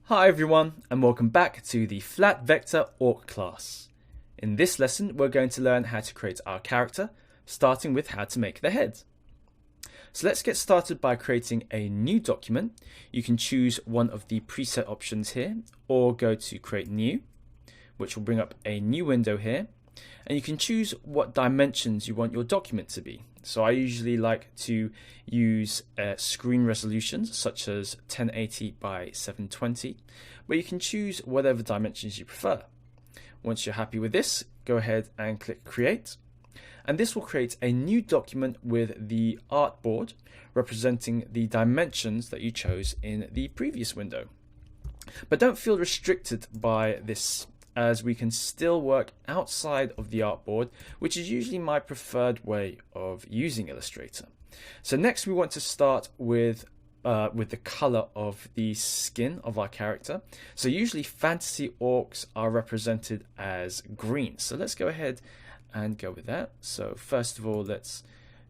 Hi everyone, and welcome back to the Flat Vector Orc class. In this lesson, we're going to learn how to create our character, starting with how to make the head. So let's get started by creating a new document. You can choose one of the preset options here, or go to Create New, which will bring up a new window here. And you can choose what dimensions you want your document to be. So I usually like to use screen resolutions such as 1080 by 720, but you can choose whatever dimensions you prefer. Once you're happy with this, go ahead and click Create. And this will create a new document with the artboard representing the dimensions that you chose in the previous window. But don't feel restricted by this, as we can still work outside of the artboard, which is usually my preferred way of using Illustrator. So next we want to start with the color of the skin of our character. So usually fantasy orcs are represented as green. So let's go ahead and go with that. So first of all, let's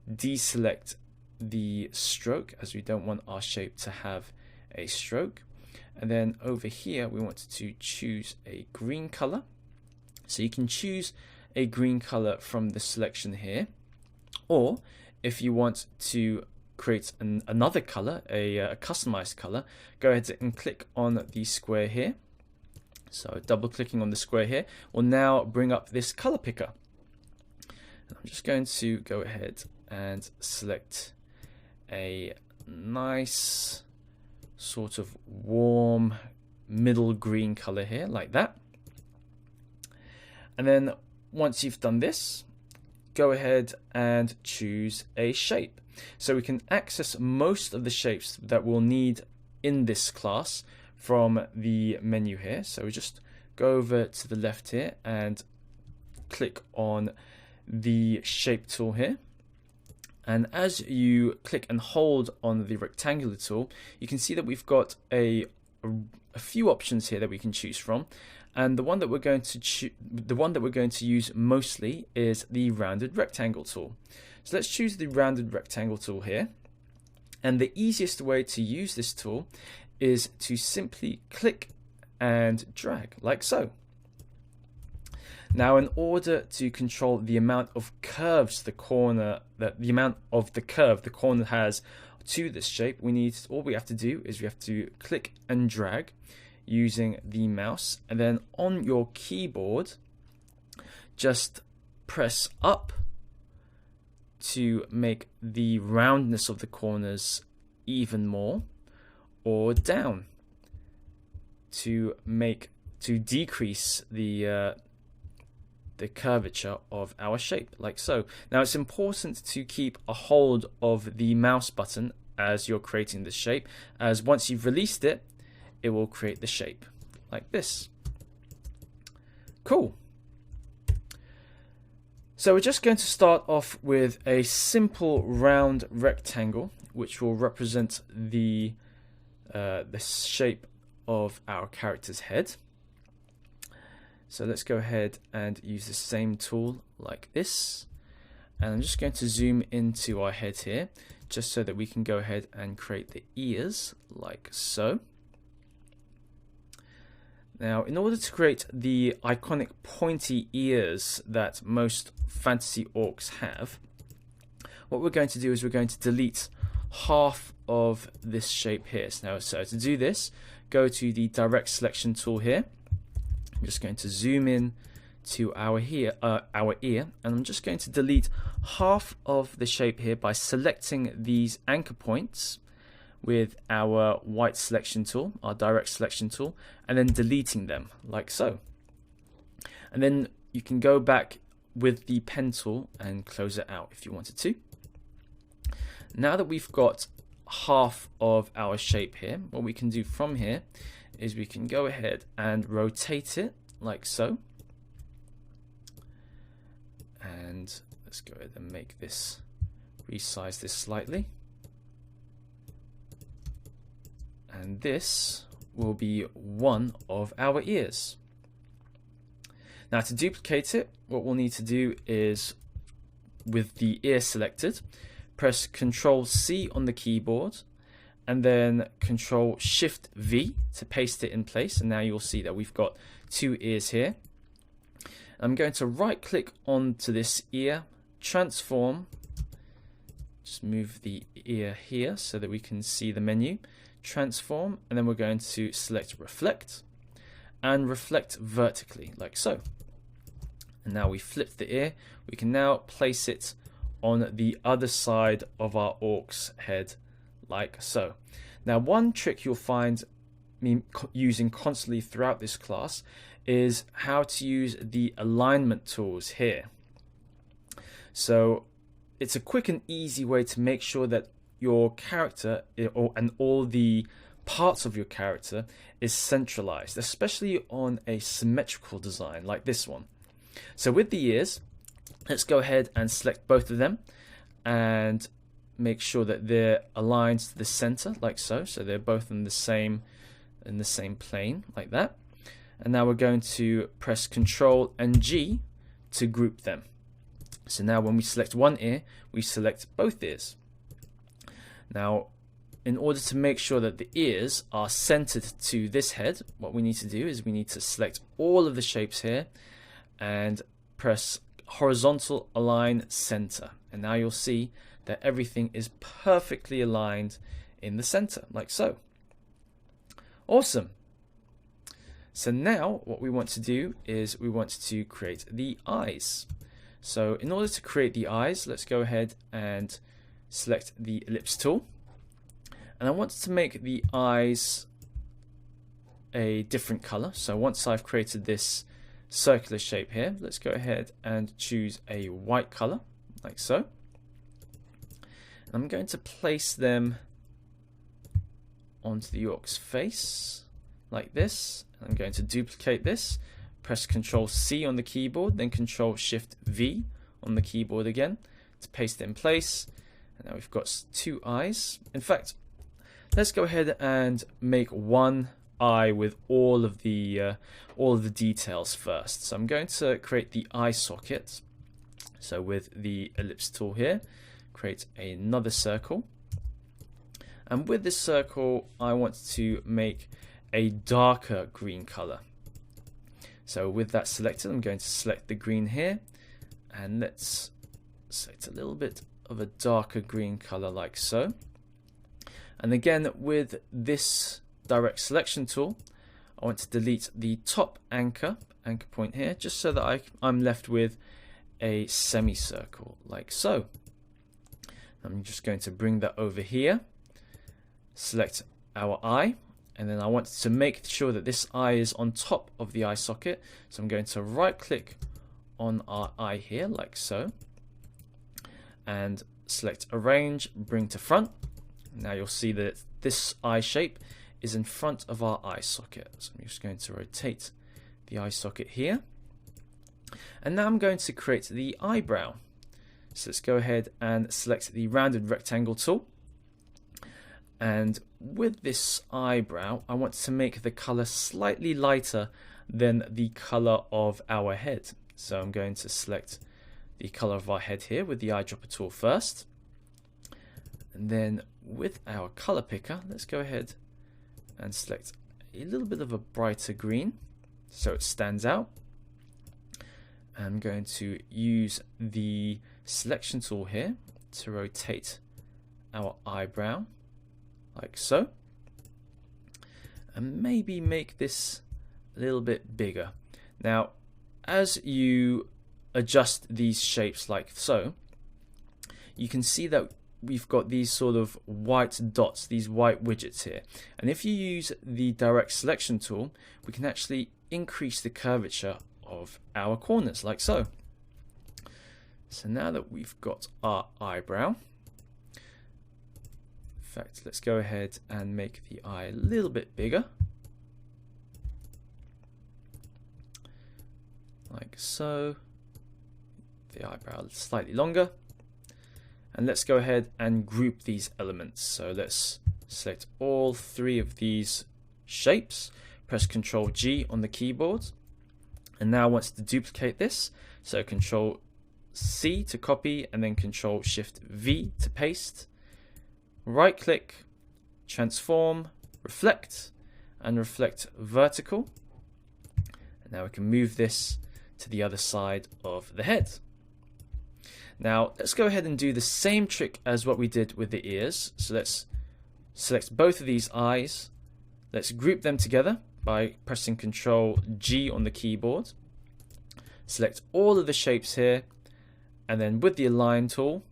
deselect the stroke, as we don't want our shape to have a stroke. And then over here, we want to choose a green color. So you can choose a green color from the selection here. Or if you want to create another color, a customized color, go ahead and click on the square here. So double clicking on the square here will now bring up this color picker. And I'm just going to go ahead and select a nice sort of warm middle green color here, like that. And then once you've done this, go ahead and choose a shape. So we can access most of the shapes that we'll need in this class from the menu here. So we just go over to the left here and click on the shape tool here. And as you click and hold on the rectangular tool, you can see that we've got a few options here that we can choose from. And the one that we're going to use mostly is the rounded rectangle tool. So let's choose the rounded rectangle tool here. And the easiest way to use this tool is to simply click and drag, like so. Now, in order to control the amount of curves the corner has to this shape, all we have to do is we have to click and drag using the mouse, and then on your keyboard, just press up to make the roundness of the corners even more, or down to decrease the curvature of our shape, like so. Now it's important to keep a hold of the mouse button as you're creating this shape, as once you've released it, it will create the shape like this. Cool. So we're just going to start off with a simple round rectangle, which will represent the shape of our character's head. So let's go ahead and use the same tool like this. And I'm just going to zoom into our head here, just so that we can go ahead and create the ears like so. Now, in order to create the iconic pointy ears that most fantasy orcs have, what we're going to do is we're going to delete half of this shape here. So to do this, go to the direct selection tool here. I'm just going to zoom in to our ear, and I'm just going to delete half of the shape here by selecting these anchor points with our white selection tool, our direct selection tool, and then deleting them like so. And then you can go back with the pen tool and close it out if you wanted to. Now that we've got half of our shape here, what we can do from here is we can go ahead and rotate it like so. And let's go ahead and resize this slightly. And this will be one of our ears. Now, to duplicate it, what we'll need to do is, with the ear selected, press Ctrl C on the keyboard and then Control Shift V to paste it in place. And now you'll see that we've got 2 ears here. I'm going to right click onto this ear, transform, just move the ear here so that we can see the menu, transform, and then we're going to select reflect and reflect vertically like so. And now we flip the ear, we can now place it on the other side of our orc's head like so. Now one trick you'll find me using constantly throughout this class is how to use the alignment tools here. So it's a quick and easy way to make sure that your character and all the parts of your character is centralized, especially on a symmetrical design like this one. So with the ears, let's go ahead and select both of them and make sure that they're aligned to the center like so. So they're both in the same plane like that. And now we're going to press Control and G to group them. So now when we select one ear, we select both ears. Now, in order to make sure that the ears are centered to this head, what we need to do is we need to select all of the shapes here and press Horizontal Align Center. And now you'll see that everything is perfectly aligned in the center, like so. Awesome. So now what we want to do is we want to create the eyes. So in order to create the eyes, let's go ahead and select the ellipse tool. And I want to make the eyes a different color. So once I've created this circular shape here, let's go ahead and choose a white color, like so. I'm going to place them onto the orc's face, like this. I'm going to duplicate this, press Control C on the keyboard, then Control Shift V on the keyboard again to paste it in place. And now we've got 2 eyes. In fact, let's go ahead and make one eye with all of the details first. So I'm going to create the eye socket. So with the ellipse tool here, create another circle. And with this circle, I want to make a darker green color. So with that selected, I'm going to select the green here, and let's select a little bit of a darker green color like so. And again, with this direct selection tool, I want to delete the top anchor point here, just so that I'm left with a semicircle like so. I'm just going to bring that over here, select our eye, and then I want to make sure that this eye is on top of the eye socket. So I'm going to right click on our eye here like so, and select Arrange, Bring to Front. Now you'll see that this eye shape is in front of our eye socket. So I'm just going to rotate the eye socket here. And now I'm going to create the eyebrow. So let's go ahead and select the rounded rectangle tool. And with this eyebrow, I want to make the color slightly lighter than the color of our head. So I'm going to select the color of our head here with the eyedropper tool first. And then with our color picker, let's go ahead and select a little bit of a brighter green so it stands out. I'm going to use the selection tool here to rotate our eyebrow like so, and maybe make this a little bit bigger. Now, as you adjust these shapes like so, you can see that we've got these sort of white dots, these white widgets here. And if you use the direct selection tool, we can actually increase the curvature of our corners like so. So now that we've got our eyebrow, in fact, let's go ahead and make the eye a little bit bigger, like so. The eyebrow slightly longer. And let's go ahead and group these elements. So let's select all 3 of these shapes, press Ctrl G on the keyboard, and now I want to duplicate this. So Ctrl C to copy, and then Ctrl Shift V to paste. Right click, transform, reflect, and reflect vertical. And now we can move this to the other side of the head. Now let's go ahead and do the same trick as what we did with the ears. So let's select both of these eyes. Let's group them together by pressing Ctrl G on the keyboard. Select all of the shapes here, and then with the Align tool,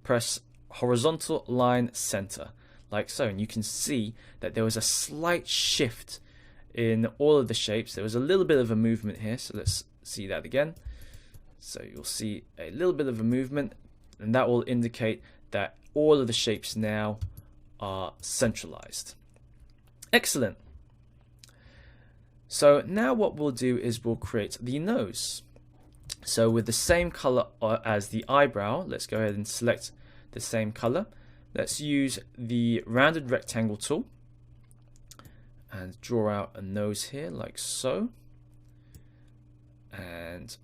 press Horizontal Line Center, like so. And you can see that there was a slight shift in all of the shapes. There was a little bit of a movement here, so let's see that again. So you'll see a little bit of a movement, and that will indicate that all of the shapes now are centralized. Excellent. So now what we'll do is we'll create the nose. So with the same color as the eyebrow, let's go ahead and select the same color. Let's use the rounded rectangle tool and draw out a nose here like so. And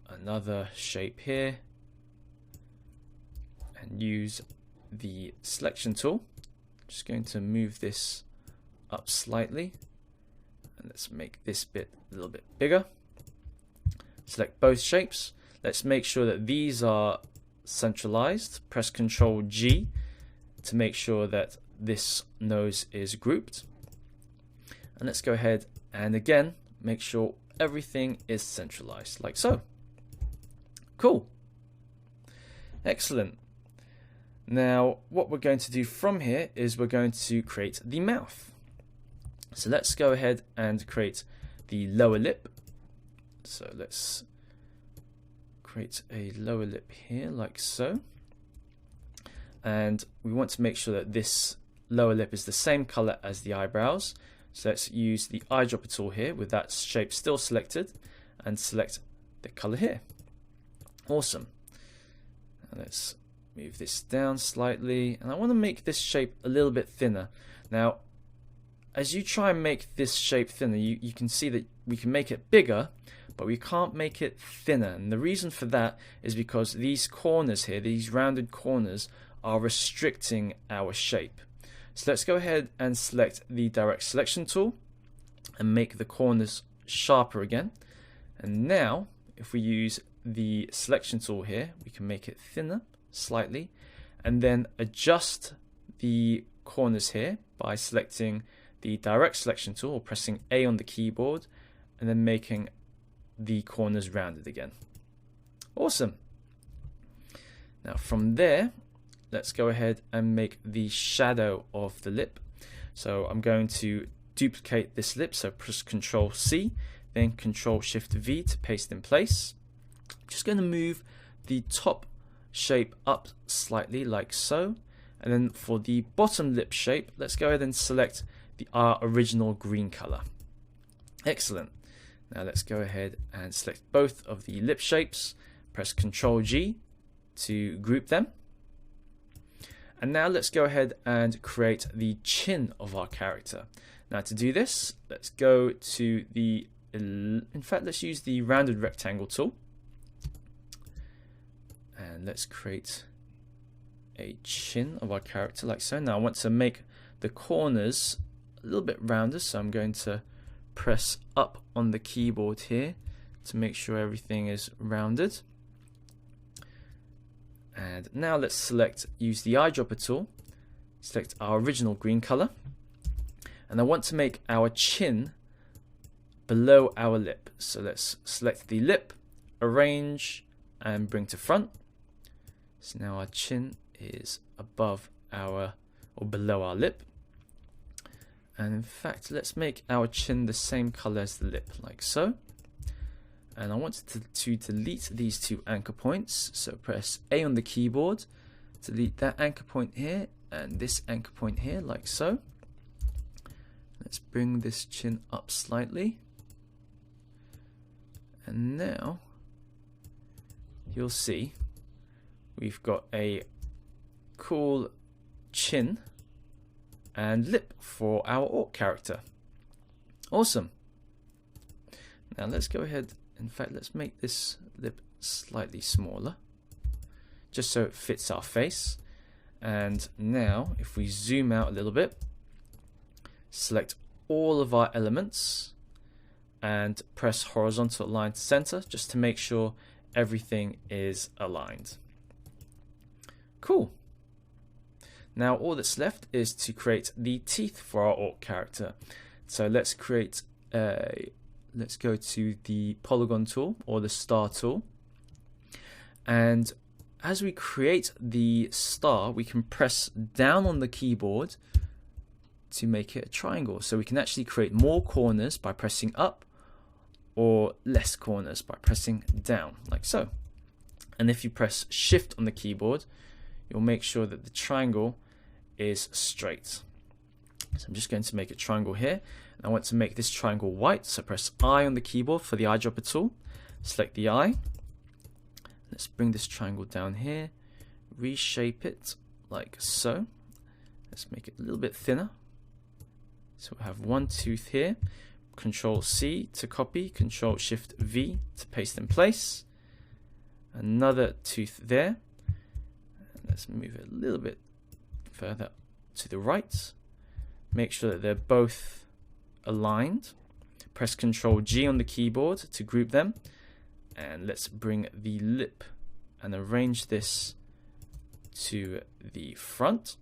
another shape here, and use the selection tool. Just going to move this up slightly, and let's make this bit a little bit bigger. Select both shapes. Let's make sure that these are centralized. Press Ctrl G to make sure that this nose is grouped. And let's go ahead and again make sure everything is centralized like so. Cool. Excellent. Now what we're going to do from here is we're going to create the mouth. So let's go ahead and create the lower lip. So let's create a lower lip here like so. And we want to make sure that this lower lip is the same color as the eyebrows. So let's use the eyedropper tool here with that shape still selected and select the color here. Awesome. And let's move this down slightly, and I want to make this shape a little bit thinner. Now as you try and make this shape thinner, you can see that we can make it bigger, but we can't make it thinner. And the reason for that is because these corners here, these rounded corners, are restricting our shape. So let's go ahead and select the direct selection tool and make the corners sharper again. And now if we use the selection tool here, we can make it thinner slightly, and then adjust the corners here by selecting the direct selection tool or pressing A on the keyboard, and then making the corners rounded again. Awesome. Now from there, let's go ahead and make the shadow of the lip. So I'm going to duplicate this lip, so press Ctrl C, then Ctrl Shift V to paste in place. Just going to move the top shape up slightly like so, and then for the bottom lip shape, let's go ahead and select our original green color. Excellent. Now let's go ahead and select both of the lip shapes, press Ctrl G to group them. And now let's go ahead and create the chin of our character. Now to do this, let's go to the, in fact let's use the rounded rectangle tool. And let's create a chin of our character like so. Now I want to make the corners a little bit rounder, so I'm going to press up on the keyboard here to make sure everything is rounded. And now let's use the eyedropper tool, select our original green color, and I want to make our chin below our lip. So let's select the lip, arrange, and bring to front. So now our chin is above or below our lip. And in fact, let's make our chin the same color as the lip, like so. And I want to delete these two anchor points. So press A on the keyboard, delete that anchor point here and this anchor point here, like so. Let's bring this chin up slightly. And now you'll see we've got a cool chin and lip for our orc character. Awesome. Now let's go ahead, in fact let's make this lip slightly smaller just so it fits our face, And now if we zoom out a little bit, select all of our elements and press horizontal align to center just to make sure everything is aligned. Cool. Now all that's left is to create the teeth for our orc character. So let's create let's go to the polygon tool or the star tool, and as we create the star we can press down on the keyboard to make it a triangle. So we can actually create more corners by pressing up or less corners by pressing down, like so. And if you press shift on the keyboard, you'll make sure that the triangle is straight. So I'm just going to make a triangle here. I want to make this triangle white, so press I on the keyboard for the eyedropper tool. Select the eye. Let's bring this triangle down here, reshape it like so. Let's make it a little bit thinner. So we'll have one tooth here. Control C to copy, Control Shift V to paste in place. Another tooth there. And let's move it a little bit further to the right. Make sure that they're both aligned. Press Control G on the keyboard to group them. And let's bring the lip and arrange this to the front,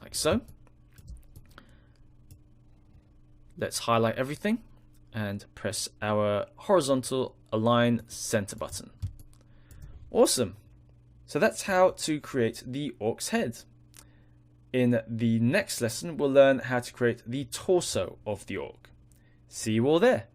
like so. Let's highlight everything and press our horizontal align center button. Awesome. So that's how to create the orc's head. In the next lesson, we'll learn how to create the torso of the orc. See you all there.